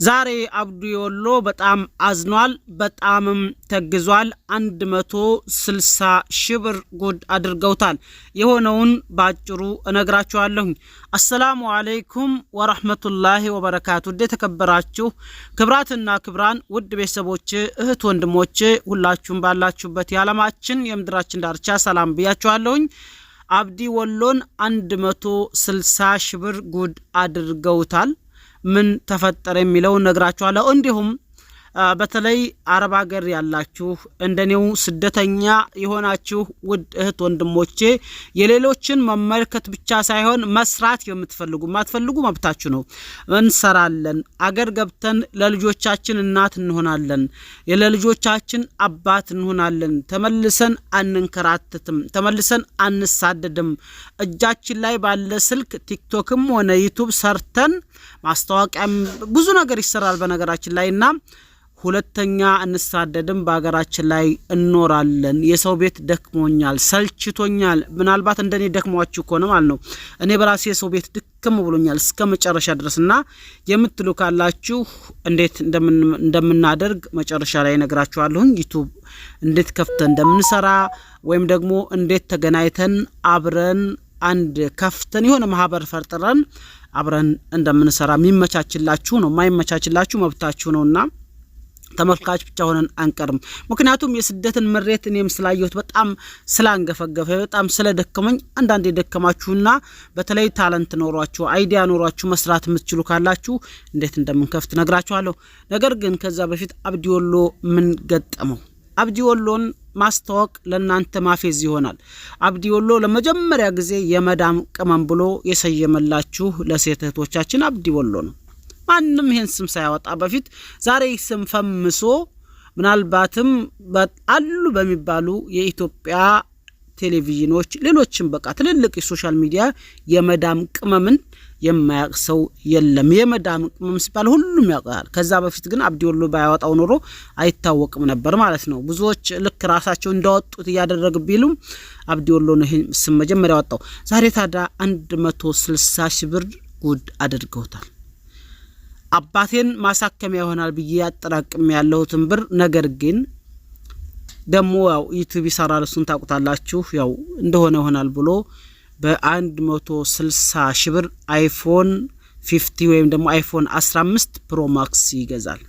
ዛሬ አብዱ ወሎ በጣም አዝኗል በጣምም ተግዟል 160 ሺህ ብር ጉድ አድርገውታል የሆነውን ባጭሩ እነግራችኋለሁ አሰላሙ አለይኩም ወራህመቱላሂ ወበረካቱ ተከበራችሁ ክብራትና ክብራን ውድ ቤተሰቦቼ እህት ወንድሞቼ ሁላችሁም ባላችሁበት የዓለማችን የምድራችን ዳርቻ ሰላም ብያችኋለሁ አብዲ ወሎን 160 ሺህ ብር ጉድ አድርገውታል ምን ተፈጠረ የሚለው ነግራችኋለሁ እንዲሁም በተለይ አረብ ሀገር ያላችሁ እንደኔው ስደተኛ የሆናችሁ ውድ እህት ወንድሞቼ የሌሎችን መመልከት ብቻ ሳይሆን መስራት የምትፈልጉ ማትፈልጉ መብታችሁ ነው እንሰራለን አገር ገብተን ለልጆቻችን እናት እንሆናለን ለልጆቻችን አባት እንሆናለን ተመልሰን አንንከራተትም ተመልሰን አንሳደድም እጃችን ላይ ባለ ስልክ ቲክቶክም ሆነ ዩቲዩብ ሰርተን ማስተዋቂያም ብዙ ነገር ይሰራል በነገራችን ላይና ሁለተኛ እንሳደድም በአገራችን ላይ እንኖራለን የሰው ቤት ደክሞኛል ሰልችቶኛል ምናልባት እንደኔ ደክሟችሁ ኮነ ማለት ነው እኔ በራሴ የሰው ቤት ድክም ብሎኛል እስከ መጨረሻ ድረስና የምትሉ ካላችሁ እንዴት እንደምናደርግ መጨረሻ ላይ ነግራችኋለሁ ዩቲዩብ እንዴት ከፍተን እንደምንሰራ ወይም ደግሞ እንዴት ተገናኝተን አብረን አንድ ከፍተን የሆነ ማህበር ፈርጥረን አብረን እንደምንሰራ የሚመቻችላችሁ ነው ማይመቻችላችሁ መብታችሁ ነውና ተመልካች ብቻ ሆነን አንቀርም ምክንያቱም የስደትን መሬት እኔም ስላየሁት በጣም ስላንገፈገፈ በጣም ስለደከመኝ አንዳንዴ ደከማችሁና በተለይ ታለንት ኖሯችሁ አይዲያ ኖሯችሁ መስራት የምትችሉ ካላችሁ እንዴት እንደምንከፍት ነግራችኋለሁ ነገር ግን ከዛ በፊት አብዲ ወሎ ምን ገጠመው አብዲ ወሎን ማስተዋወቅ ለናንተ ማፌዝ ይሆናል አብዲ ወሎ ለመጀመሪያ ጊዜ የመዳም ቅመም ብሎ የሰየመላችሁ ለሴት እህቶቻችን አብዲ ወሎ ነው ማንንም ይሄን ስም ሳያወጣ በፊት ዛሬ ስም ፈምሶ ምናልባትም በአሉ በሚባሉ የኢትዮጵያ ቴሌቪዥኖች ሌሎችም በቃ ትልልቅ የሶሻል ሚዲያ የመዳም ቅመምን የማያቅሰው የለም የመዳም ቅመም ሲባል ሁሉም ያውቃል ከዛ በፊት ግን አብዲ ወሎ ባያወጣው ኖሮ አይታወቅም ነበር ማለት ነው ብዙዎች ልክ ራሳቸው እንዳወጡት ያደረጉ ቢሉም አብዲ ወሎ ነው ይሄን ስም መጀመሪያ ያወጣው ዛሬ ታዳ 160 ሺህ ብር ጉድ አድርገውታል አባቴን ማሳከሚያ ይሆናል ብዬ ያጠራቅም ያለሁትን ብር ነገር ግን ደሞ ያው ዩቲዩብ ይሰራል እሱን ታውቁታላችሁ ያው እንደሆነ ይሆናል ብሎ በ160 ሺህ ብር አይፎን 50 ወይም ደግሞ አይፎን 15 ፕሮ ማክስ ይገዛል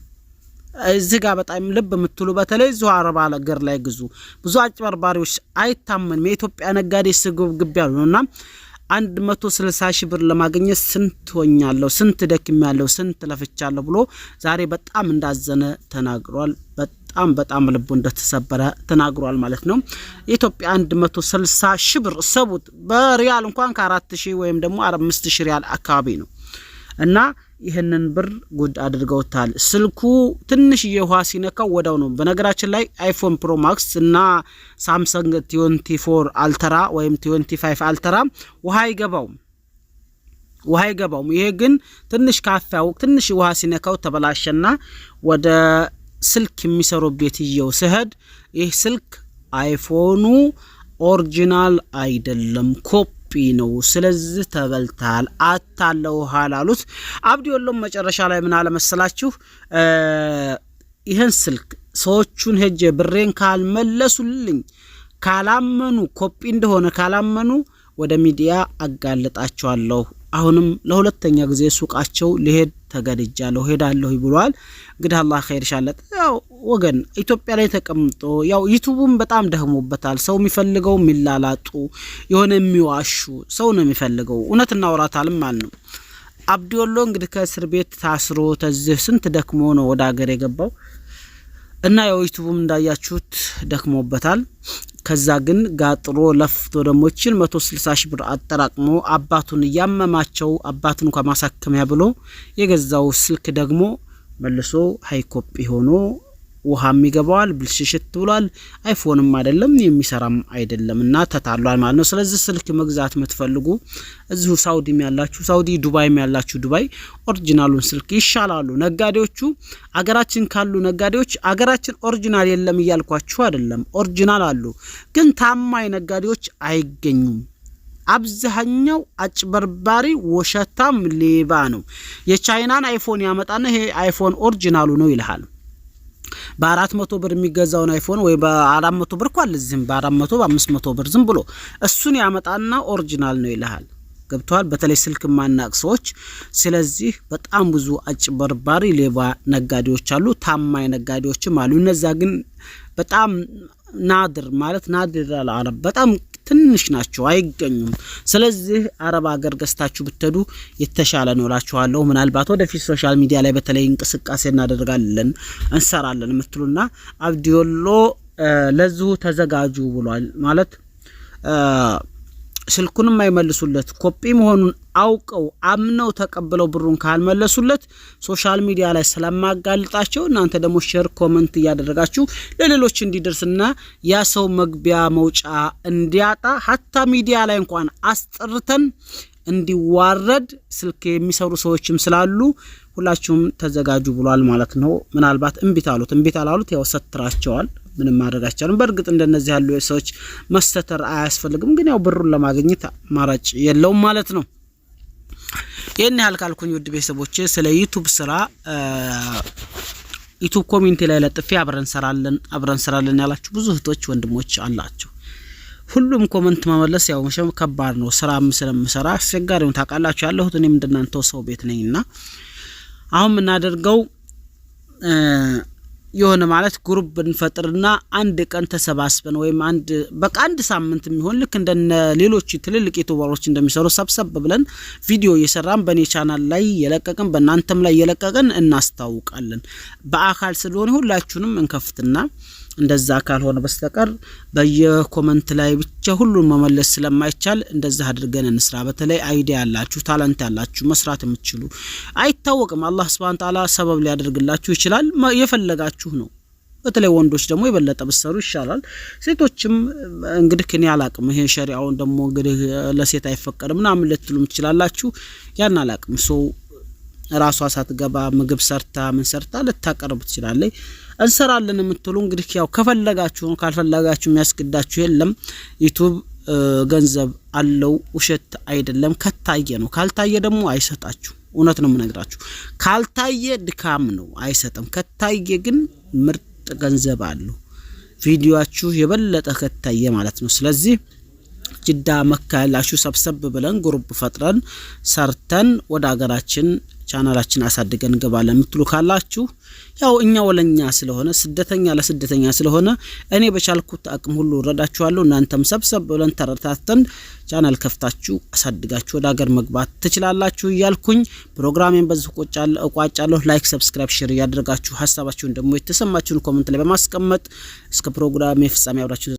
እዚህ ጋር በጣም ልብ የምትሉ በተለይ ዙ አረብ ሀገር ላይ ግዙ ብዙ አጭበርባሪዎች አይታመንም የኢትዮጵያ ነጋዴ ስግብግብ ያሉና 160 ሺህ ብር ለማግኘት ስንት ሆኛለሁ ስንት ደክሜያለሁ ስንት ለፍቻለሁ ብሎ ዛሬ በጣም እንዳዘነ ተናግሯል በጣም ልቡ እንደተሰበረ ተናግሯል ማለት ነው ኢትዮጵያ 160 ሺህ ብር ሰቡት በሪያል እንኳን ከ4000 ወይም ደግሞ 5000 ሪያል አካባቢ ነው እና ይሄንን ብር ጉድ አድርገውታል ስልኩ ትንሽ የውሃ ሲነካው ወዳው ነው በነገራችን ላይ አይፎን ፕሮ ማክስ እና ሳምሰንግ 24 አልትራ ወይም 25 አልትራ ውሃ ይገባው ይሄ ግን ትንሽ ካፋው ትንሽ ውሃ ሲነካው ተበላሸና ወደ ስልክ የሚሰሩ ቤትየው ሲሄድ ይሄ ስልክ አይፎኑ ኦሪጂናል አይደለም ኮፒ ነው ስለዚህ ተበልታል አታለው ሐላሉት አብዲ ወሎም መጨረሻ ላይ ምን አለ መሰላችሁ ይሄን ስልክ ሰዎቹን ሄጄ ብሬን ካልመለሱልኝ ካላመኑ ኮፒ እንደሆነ ካላመኑ ወደ ሚዲያ አጋልጣቸዋለሁ አሁንም ለሁለተኛ ጊዜ ሱቃቸው ሊሄድ ተገድጃለሁ ሄዳለሁ ይብሏል እንግዲህ አላህ ኸይር ይሻለት ያው ወገን ኢትዮጵያ ላይ ተቀምጦ ያው ዩቲዩብም በጣም ደህሞበታል ሰው የሚፈልገው ሚላላጡ የሆነ የሚዋሹ ሰው ነው የሚፈልገው እውነትና ወራታልም ማለት ነው አብዲ ወሎ እንግዲህ ከእስር ቤት ታስሮ ተዝህ ስንት ደክሞ ነው ወደ ሀገር የገባው እና ያው ዩቲዩብም እንዳያችሁት ደክሞበታል ከዛ ግን ጋጥሮ ለፍቶ ደሞችን 160 ሺህ ብር አጠራቅሞ አባቱን ያመማቸው አባቱን እንኳን ማሳከሚያ ብሎ የገዛው ስልክ ደግሞ መልሶ ሃይ ኮፒ ሆኖ ውሃም ይገባዋል ብልሽሽት ብሏል አይፎንም አይደለም የሚሰራም አይደለምና ተታሏል ማለት ነው ስለዚህ ስልክ መግዛት የምትፈልጉ እዚሁ ሳውዲም ያላችሁ ሳውዲ ዱባይም ያላችሁ ዱባይ ኦሪጂናሉን ስልክ ይሻላሉ ነጋዴዎቹ አገራችን ካሉ ነጋዴዎች አገራችን ኦሪጂናል የለም ይያልኳችሁ አይደለም ኦሪጂናል አሉ ግን ታማኝ ነጋዴዎች አይገኙም አብዛኛው አጭበርባሪ ወሸታም ሌባ ነው የቻይናን አይፎን ያመጣና ይሄ አይፎን ኦሪጂናሉ ነው ይልሃል በ400 ብር የሚገዛውን አይፎን ወይ በ400 ብር ኳል ዝም በ400 በ500 ብር ዝም ብሎ እሱን ያመጣና ኦሪጂናል ነው ይልሃል ገብቷል በተለይ ስልክ ማናቅ ሰዎች ስለዚህ በጣም ብዙ አጭበርባሪ ሌባ ነጋዴዎች አሉ ታማኝ ነጋዴዎችም አሉ እነዛ ግን በጣም ናድር ማለት ናድር አልዓረብ በጣም ትንሽ ናቸው አይገኙም ስለዚህ አረብ ሀገር ገዝታችሁ ብትሄዱ የተሻለ ነው እላችኋለሁ ምናልባት ወደፊት ሶሻል ሚዲያ ላይ በተለይ እንቅስቃሴ እናደርጋለን እንሰራለን ምትሉና አብዲዮሎ ለዚሁ ተዘጋጁ ብሏል ማለት ስልኩንም አይመልሱለት ኮፒ መሆኑን አውቀው አምነው ተቀበለው ብሩን ካልመለሱለት ሶሻል ሚዲያ ላይ ስለማጋልጣቸው እናንተ ደግሞ ሼር ኮሜንት ያደረጋችሁ ለሌሎች እንዲደርስና ያ ሰው መግቢያ መውጫ እንዲያጣ ሀታ ሚዲያ ላይ እንኳን አስጥርተን እንዲዋረድ ስልክ የሚሰሩ ሰዎችም ስላሉ ሁላችሁም ተዘጋጁ ብሏል ማለት ነው ምናልባት እንቢታሉት ያው ሰትራቸዋል ምንም ማድረግ አይቻልም በርግጥ እንደነዚህ ያሉ ሰዎች መስተተር አያስፈልግም ግን ያው ብሩን ለማግኘት ማራጭ የለውም ማለት ነው ይሄን ያህል ካልኩኝ ውድ ቤተሰቦቼ ስለ ዩቲዩብ ስራ ዩቲዩብ ኮሚኒቲ ላይ ለጥፌ አብረን ሰራለን ያላችሁ ብዙ እህቶች ወንድሞች አላችሁ ሁሉም ኮሜንት መመለስ ያው መሸም ከባድ ነው ስራም ስለምሰራ አስቸጋሪውን ታውቃላችሁ ያለሁት እኔም እንደናንተው ሰው ቤት ነኝና አሁን እናደርገው የሆነ ማለት ግሩፕ እንፈጥርና አንድ ቀን ተሰባስበን ወይም አንድ ሳምንት የሚሆን ልክ እንደነ ሌሎች ትልልቅ ዩቲዩበሮች እንደሚሰሩ ሰብሰብ ብለን ቪዲዮ እየሰራን በኔ ቻናል ላይ የለቀቀን በእናንተም ላይ የለቀቀን እናስተዋውቃለን በአካል ስለሆነ ሁላችሁንም እንከፍትና እንደዛ ካልሆነ በስተቀር በየኮሜንት ላይ ብቻ ሁሉን መመለስ ስለማይቻል እንደዛ አድርገን እንስራ በተለይ አይዲያ ያላችሁ ታላንት ያላችሁ መስራት የምትችሉ አይታወቅም አላህ Subhanahu Ta'ala ሰበብ ሊያደርግላችሁ ይችላል የፈለጋችሁ ነው በተለይ ወንዶች ደግሞ የበለጠ በሰሩ ይሻላል ሴቶችም እንግዲህ ከኔ አላቅም ይሄ ሸሪዓውን ደግሞ እንግዲህ ለሴት አይፈቀድም ምናምን ልትሉም ትችላላችሁ ያን አላቅም ራሷ ሳትገባ ምግብ ሰርታ ምን ሰርታ ልታቀርብ ትችላለች እንሰራለን የምትሉ እንግዲህ ያው ከፈለጋችሁ ካልፈለጋችሁ የሚያስገዳችሁ የለም ዩቲዩብ ገንዘብ አለው ውሸት አይደለም ከታየ ነው ካልታየ ደግሞ አይሰጣችሁ እውነት ነው የምነግራችሁ ካልታየ ድካም ነው አይሰጥም ከታየ ግን ምርጥ ገንዘብ አለው ቪዲዮአችሁ የበለጠ ከታየ ማለት ነው ስለዚህ ጅዳ መካ ያላችሁ ሰብሰብ ብለን ግሩፕ ፈጥረን ሰርተን ወደ ሀገራችን ቻናላችን አሳድገን ገባለን ምትሉ ካላችሁ ያው እኛ ወለኛ ስለሆነ ስደተኛ ለስደተኛ ስለሆነ እኔ በቻልኩት አቅም ሁሉ ረዳችኋለሁ እናንተም ሰብሰብ ብለን ተረታተን ቻናል ከፍታችሁ አሳድጋችሁ ወደ ሀገር መግባት ትችላላችሁ ይያልኩኝ ፕሮግራሜን በዚህ ቋጫለሁ ላይክ ሰብስክራይብ ሼር ያድርጋችሁ ሐሳባችሁን ደግሞ የተሰማችሁን ኮሜንት ላይ በማስቀመጥ እስከ ፕሮግራሜ ፍጻሜ አብራችሁ